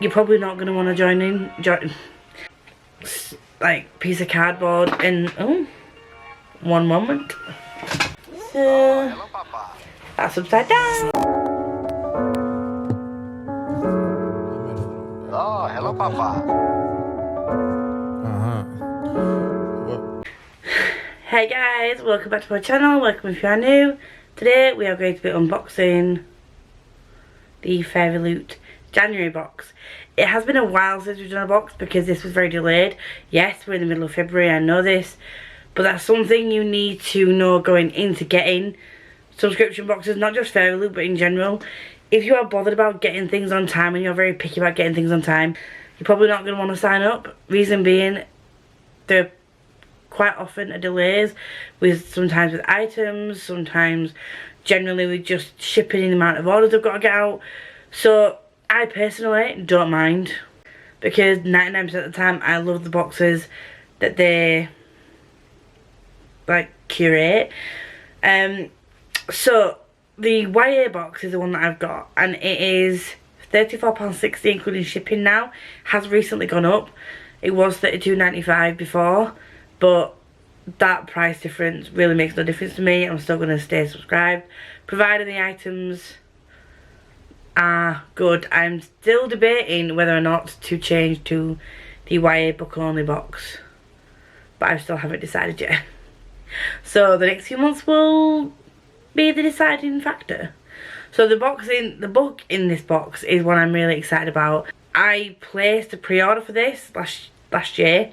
you're probably not going to want to join like piece of cardboard in one moment. So that's upside down. Oh, hello, Papa. Hey guys, welcome back to my channel. Welcome if you are new. Today we are going to be unboxing the Fairyloot January box. It has been a while since we've done a box because this was very delayed. Yes, we're in the middle of February, I know this, but that's something you need to know going into getting subscription boxes, not just Fairyloot but in general. If you are bothered about getting things on time and you're very picky about getting things on time, you're probably not going to want to sign up. Reason being, there quite often are delays sometimes with items, sometimes generally with just shipping in the amount of orders I've got to get out. So I personally don't mind because 99% of the time I love the boxes that they like curate. So the YA box is the one that I've got, and it is £34.60 including shipping now. Has recently gone up. It was £32.95 before, but that price difference really makes no difference to me. I'm still going to stay subscribed provided the items are good. I'm still debating whether or not to change to the YA book only box, but I still haven't decided yet. So the next few months will be the deciding factor. So the book in this box is one I'm really excited about. I placed a pre-order for this last year,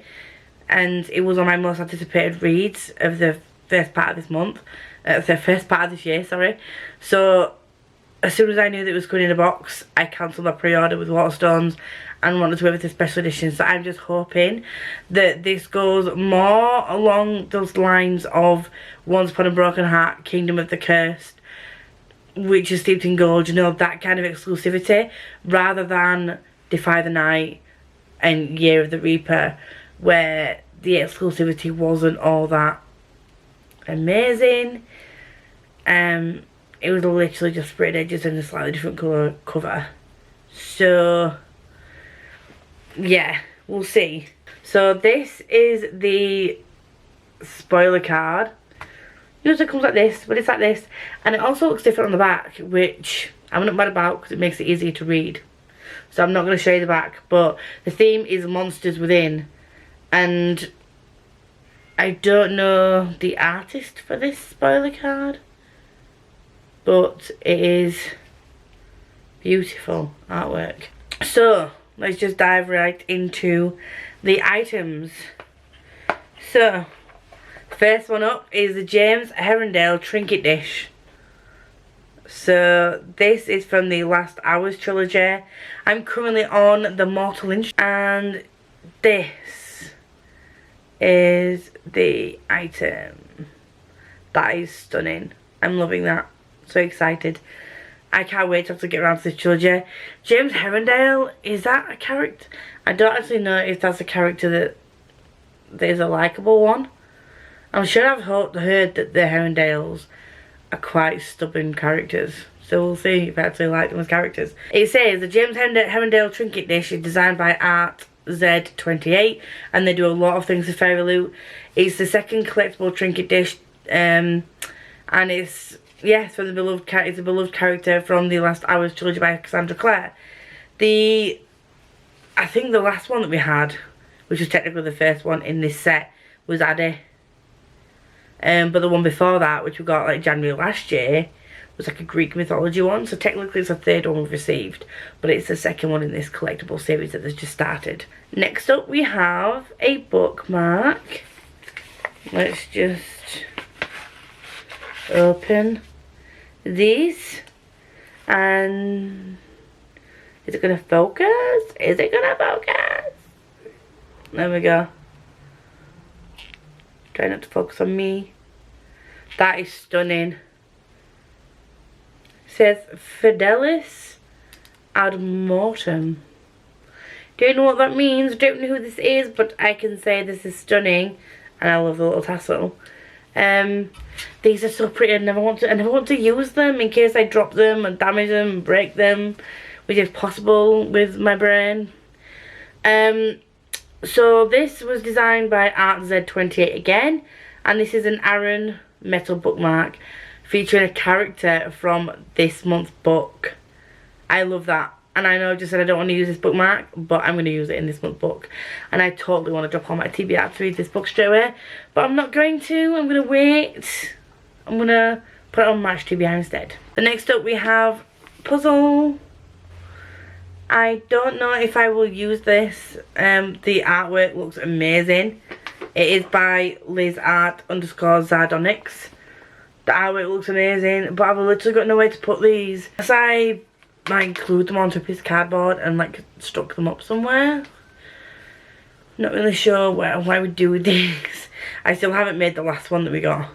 and it was on my most anticipated reads of the first part of this month, the first part of this year, sorry. So as soon as I knew that it was coming in a box, I cancelled my pre-order with Waterstones and wanted to wait for the special edition. So I'm just hoping that this goes more along those lines of Once Upon a Broken Heart, Kingdom of the Cursed, which is steeped in gold, you know, that kind of exclusivity, rather than Defy the Night and Year of the Reaper, where the exclusivity wasn't all that amazing. It was literally just sprayed edges and a slightly different colour cover. So yeah, we'll see. So this is the spoiler card. Usually comes like this, but it's like this, and it also looks different on the back, which I'm not mad about because it makes it easier to read. So I'm not going to show you the back, but the theme is monsters within, and I don't know the artist for this spoiler card, but it is beautiful artwork. So let's just dive right into the items. So first one up is the James Herondale Trinket Dish. So this is from the Last Hours trilogy. I'm currently on the Mortal Instruments, and this is the item. That is stunning. I'm loving that. So excited. I can't wait to have to get around to this trilogy. James Herondale, is that a character? I don't actually know if that's a character that is a likeable one. I'm sure I've heard that the Herondales are quite stubborn characters. So we'll see if I actually like them as characters. It says the James Herondale Trinket Dish is designed by Art Z28, and they do a lot of things for Fairyloot. It's the second collectible trinket dish, and it's from the beloved it's a beloved character from the Last Hours trilogy by Cassandra Clare. I think the last one that we had, which was technically the first one in this set, was Addy. But the one before that, which we got like January last year, was like a Greek mythology one. So technically it's the third one we've received, but it's the second one in this collectible series that has just started. Next up we have a bookmark. Let's just open these, and is it gonna focus? Is it gonna focus? There we go. Try not to focus on me. That is stunning. It says Fidelis ad mortem. Don't know what that means, don't know who this is, but I can say this is stunning, and I love the little tassel. These are so pretty. I never want to use them in case I drop them and damage them and break them, which is possible with my brain. So this was designed by ArtZ28 again, and this is an Aaron metal bookmark featuring a character from this month's book. I love that. And I know I just said I don't want to use this bookmark, but I'm going to use it in this month's book. And I totally want to drop on my TBR to read this book straight away. But I'm not going to. I'm going to wait. I'm going to put it on March TBR instead. The next up we have Puzzle. I don't know if I will use this. The artwork looks amazing. It is by lisadoeslife. The artwork looks amazing, but I've literally got nowhere to put these. As I like glued them onto a piece of cardboard and like stuck them up somewhere. Not really sure what I would do with these. I still haven't made the last one that we got,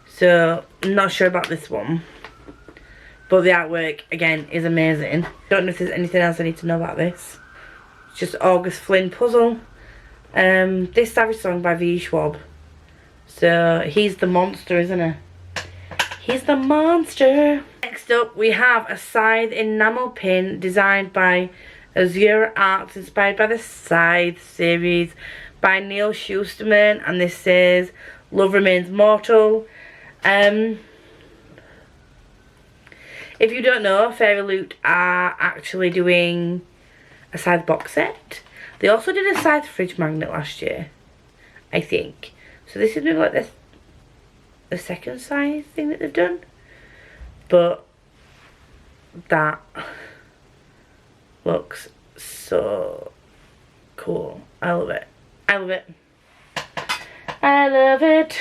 so I'm not sure about this one. But the artwork again is amazing. Don't know if there's anything else I need to know about this. It's just August Flynn Puzzle. This Savage Song by V. Schwab. So he's the monster, isn't he? He's the monster. Next up we have a Scythe enamel pin designed by Azure Arts, inspired by the Scythe series by Neil Schusterman, and this says Love Remains Mortal. If you don't know, Fairyloot are actually doing a Scythe box set. They also did a Scythe fridge magnet last year, I think. So this is maybe like the second Scythe thing that they've done. But that looks so cool. I love it. I love it. I love it.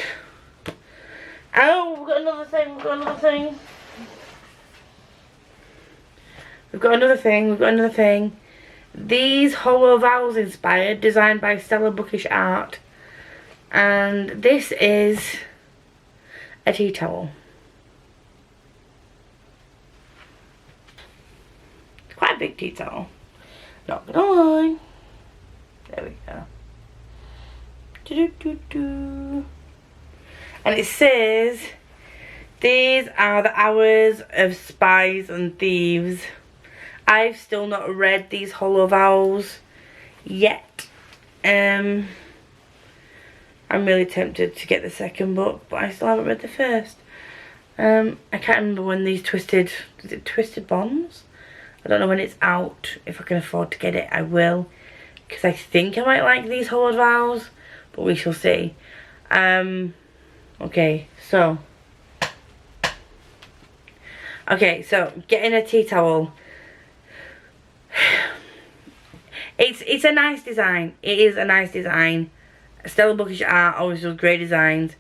Oh, we've got another thing. We've got another thing. We've got another thing. We've got another thing. These Hollow Vowels inspired, designed by Stella Bookish Art. And this is a tea towel. It's quite a big tea towel. Not gonna lie. There we go. Do-do-do-do. And it says, these are the hours of spies and thieves. I've still not read these Hollow Vowels yet. I'm really tempted to get the second book, but I still haven't read the first. I can't remember when these Twisted, is it Twisted Bonds? I don't know when it's out. If I can afford to get it, I will. Because I think I might like these Hollow Vowels, but we shall see. Okay, so getting a tea towel. It's a nice design. It is a nice design. Stella Bookish Art always does great designs.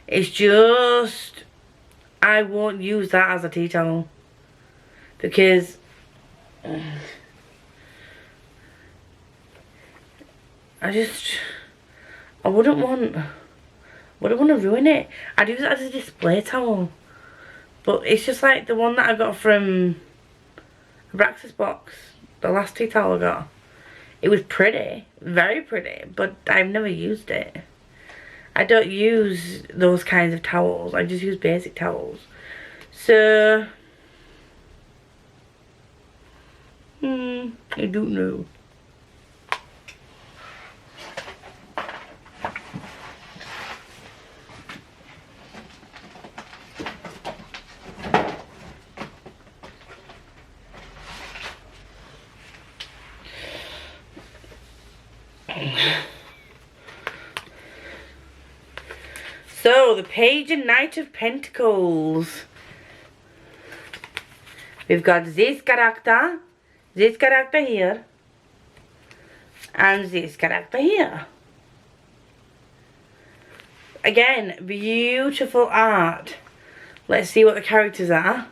It's just I won't use that as a tea towel because I wouldn't want to ruin it. I'd use it as a display towel. But it's just like the one that I got from Abraxas box, the last tea towel I got. It was pretty, very pretty, but I've never used it. I don't use those kinds of towels. I just use basic towels. So, I don't know. So, the Page and Knight of Pentacles. We've got this character here, and this character here. Again, beautiful art. Let's see what the characters are.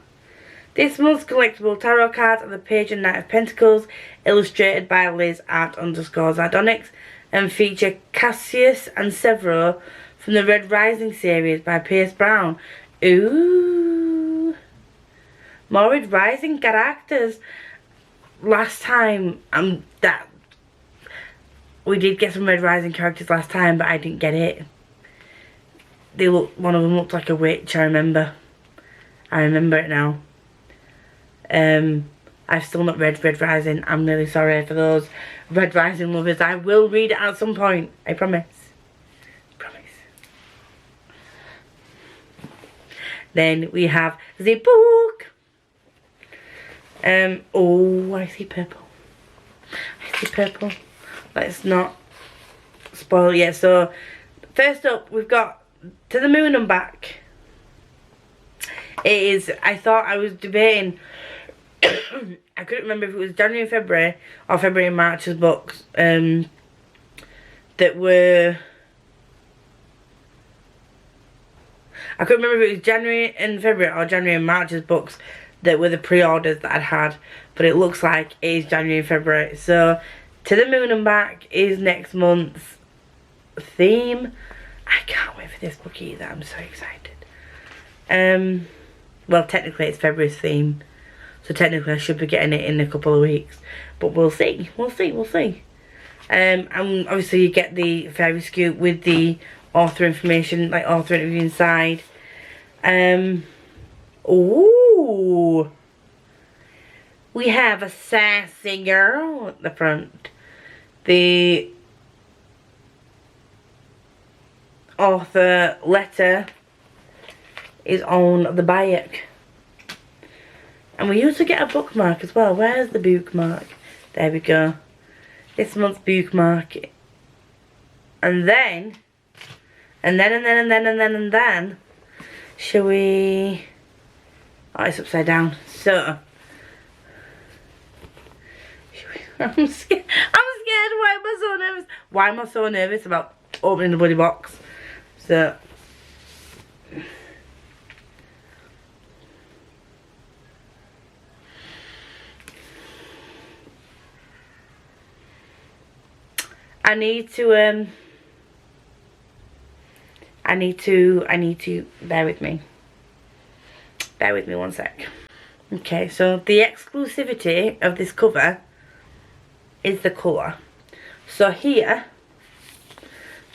This month's collectible tarot cards are the Page and Knight of Pentacles, illustrated by Liz_Zardonics, and feature Cassius and Severo from the Red Rising series by Pierce Brown. Ooh, more Red Rising characters. Last time, we did get some Red Rising characters last time, but I didn't get it. One of them looked like a witch. I remember it now. I've still not read Red Rising. I'm really sorry for those Red Rising lovers. I will read it at some point. I promise. Promise. Then we have the book. Oh, I see purple. I see purple. Let's not spoil it yet. So, first up, we've got To the Moon and Back. It is, I thought I was debating, I couldn't remember if it was January and February, or February and March's books, that were, I couldn't remember if it was January and February or January and March's books that were the pre-orders that I'd had, but it looks like it is January and February. So, To the Moon and Back is next month's theme. I can't wait for this book either, I'm so excited. Well, technically it's February's theme, so technically I should be getting it in a couple of weeks, but we'll see, we'll see, we'll see. And obviously you get the Fairy Scoop with the author information, like author interview inside. Ooh, we have a sassy girl at the front. The author letter is on the back. And we usually get a bookmark as well. Where's the bookmark? There we go. This month's bookmark. And then, shall we, oh, it's upside down. So, I'm scared. Why am I so nervous? Why am I so nervous about opening the bloody box? So, I need to bear with me. Bear with me one sec. Okay, so the exclusivity of this cover is the colour. So here,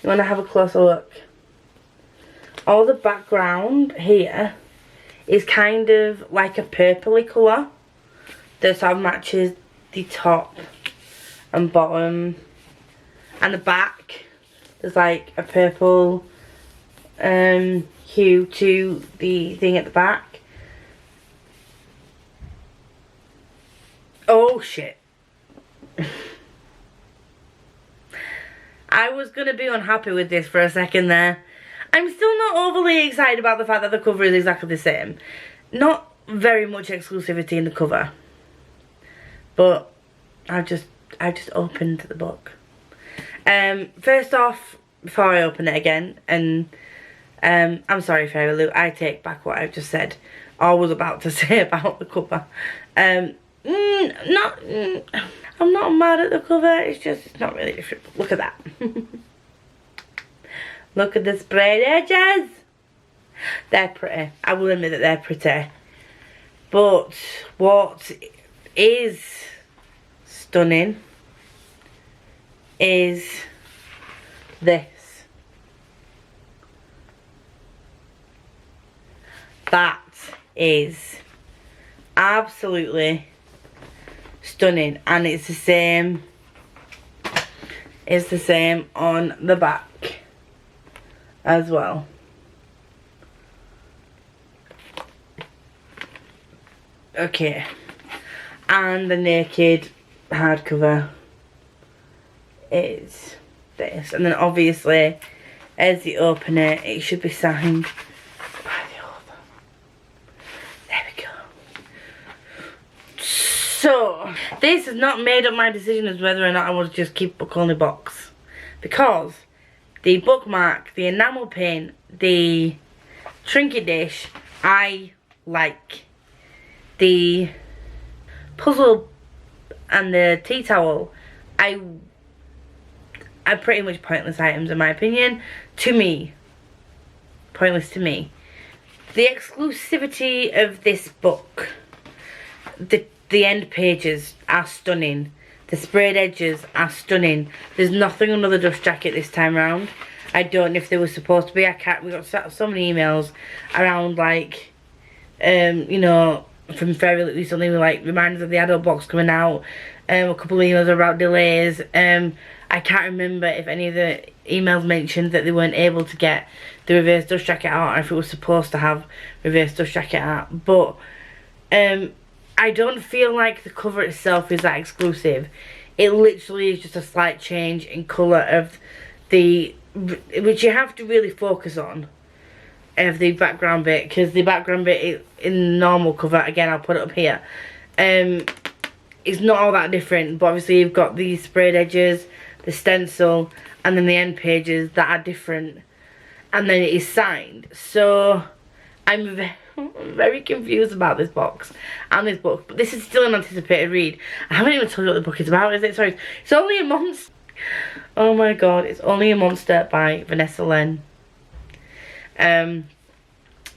you want to have a closer look. All the background here is kind of like a purpley colour that sort of matches the top and bottom. And the back, there's like a purple hue to the thing at the back. Oh shit. I was going to be unhappy with this for a second there. I'm still not overly excited about the fact that the cover is exactly the same. Not very much exclusivity in the cover. But I just opened the book. First off, before I open it again, and I'm sorry Fairyloot, I take back what I've just said or was about to say about the cover. I'm not mad at the cover, it's not really different. Look at that. Look at the sprayed edges. They're pretty. I will admit that they're pretty. But what is stunning is this. That is absolutely stunning, and it's the same. It's the same on the back as well. Okay, and the naked hardcover is this, and then obviously as you open it, it should be signed by the author. There we go. So this has not made up my decision as whether or not I want to just keep book only box, because the bookmark, the enamel pin, the trinket dish I like. The puzzle and the tea towel are pretty much pointless items in my opinion. To me. Pointless to me. The exclusivity of this book. The end pages are stunning. The sprayed edges are stunning. There's nothing under the dust jacket this time round. I don't know if they were supposed to be. We got so many emails around like, you know, from Fairyloot recently with like reminders of the adult box coming out. A couple of emails about delays. I can't remember if any of the emails mentioned that they weren't able to get the reverse dust jacket out, or if it was supposed to have reverse dust jacket out. But I don't feel like the cover itself is that exclusive. It literally is just a slight change in colour of the, which you have to really focus on, of the background bit, because the background bit in the normal cover, again I'll put it up here, it's not all that different, but obviously you've got the sprayed edges, the stencil, and then the end pages that are different, and then it is signed. So I'm very confused about this box and this book, but this is still an anticipated read. I haven't even told you what the book is about, is it? Sorry, it's only a monster. Oh my god, it's Only a Monster by Vanessa Len. It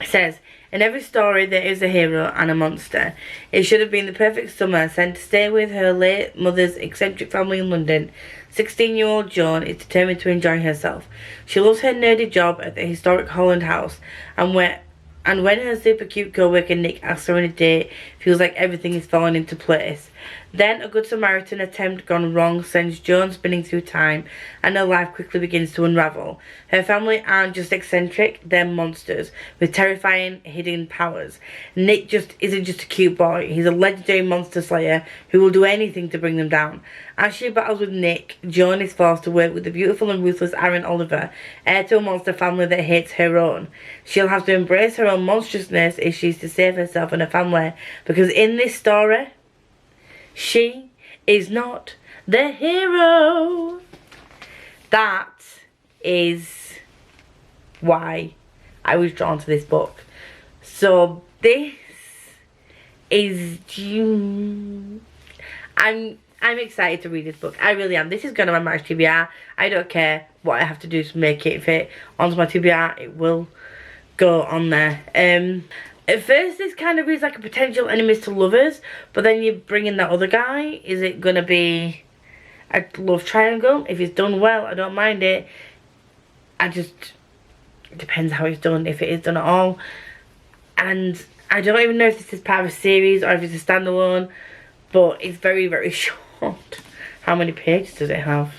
says, in every story there is a hero and a monster. It should have been the perfect summer sent to stay with her late mother's eccentric family in London. 16-year-old Joan is determined to enjoy herself. She loves her nerdy job at the historic Holland House, and when her super cute co-worker Nick asks her on a date, feels like everything is falling into place. Then a Good Samaritan attempt gone wrong sends Joan spinning through time, and her life quickly begins to unravel. Her family aren't just eccentric, they're monsters with terrifying hidden powers. Nick isn't just a cute boy, he's a legendary monster slayer who will do anything to bring them down. As she battles with Nick, Joan is forced to work with the beautiful and ruthless Aaron Oliver, heir to a monster family that hates her own. She'll have to embrace her own monstrousness if she's to save herself and her family, because in this story, she is not the hero. That is why I was drawn to this book. So this is I'm excited to read this book. I really am. This is going to my March TBR. I don't care what I have to do to make it fit onto my TBR. It will go on there. At first this kind of reads like a potential enemies to lovers, but then you bring in that other guy. Is it going to be a love triangle? If it's done well, I don't mind it. It depends how it's done, if it is done at all. And I don't even know if this is part of a series or if it's a standalone, but it's very, very short. How many pages does it have?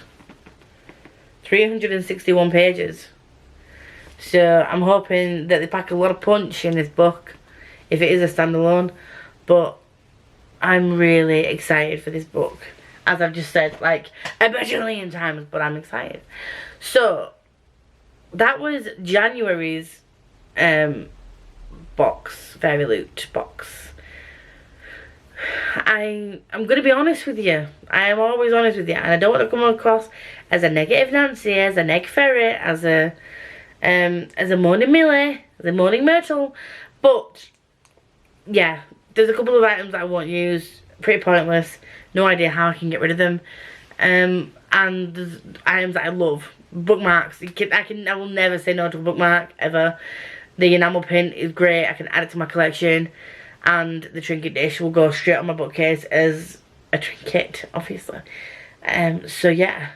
361 pages. So I'm hoping that they pack a lot of punch in this book, if it is a standalone. But I'm really excited for this book, as I've just said like a bajillion times, but I'm excited. So that was January's box, Fairyloot box. I'm going to be honest with you. I am always honest with you, and I don't want to come across as a negative Nancy, as a neg ferret, as a morning Millie, as a morning Myrtle. But yeah, there's a couple of items that I won't use, pretty pointless, no idea how I can get rid of them. And there's items that I love, bookmarks. I will never say no to a bookmark ever. The enamel pin is great, I can add it to my collection, and the trinket dish will go straight on my bookcase as a trinket, obviously. So yeah,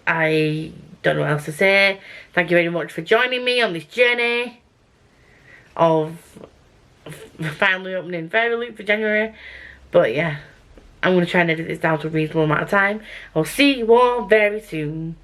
I don't know what else to say. Thank you very much for joining me on this journey of finally opening Fairyloot for January. But yeah, I'm going to try and edit this down to a reasonable amount of time. I'll see you all very soon.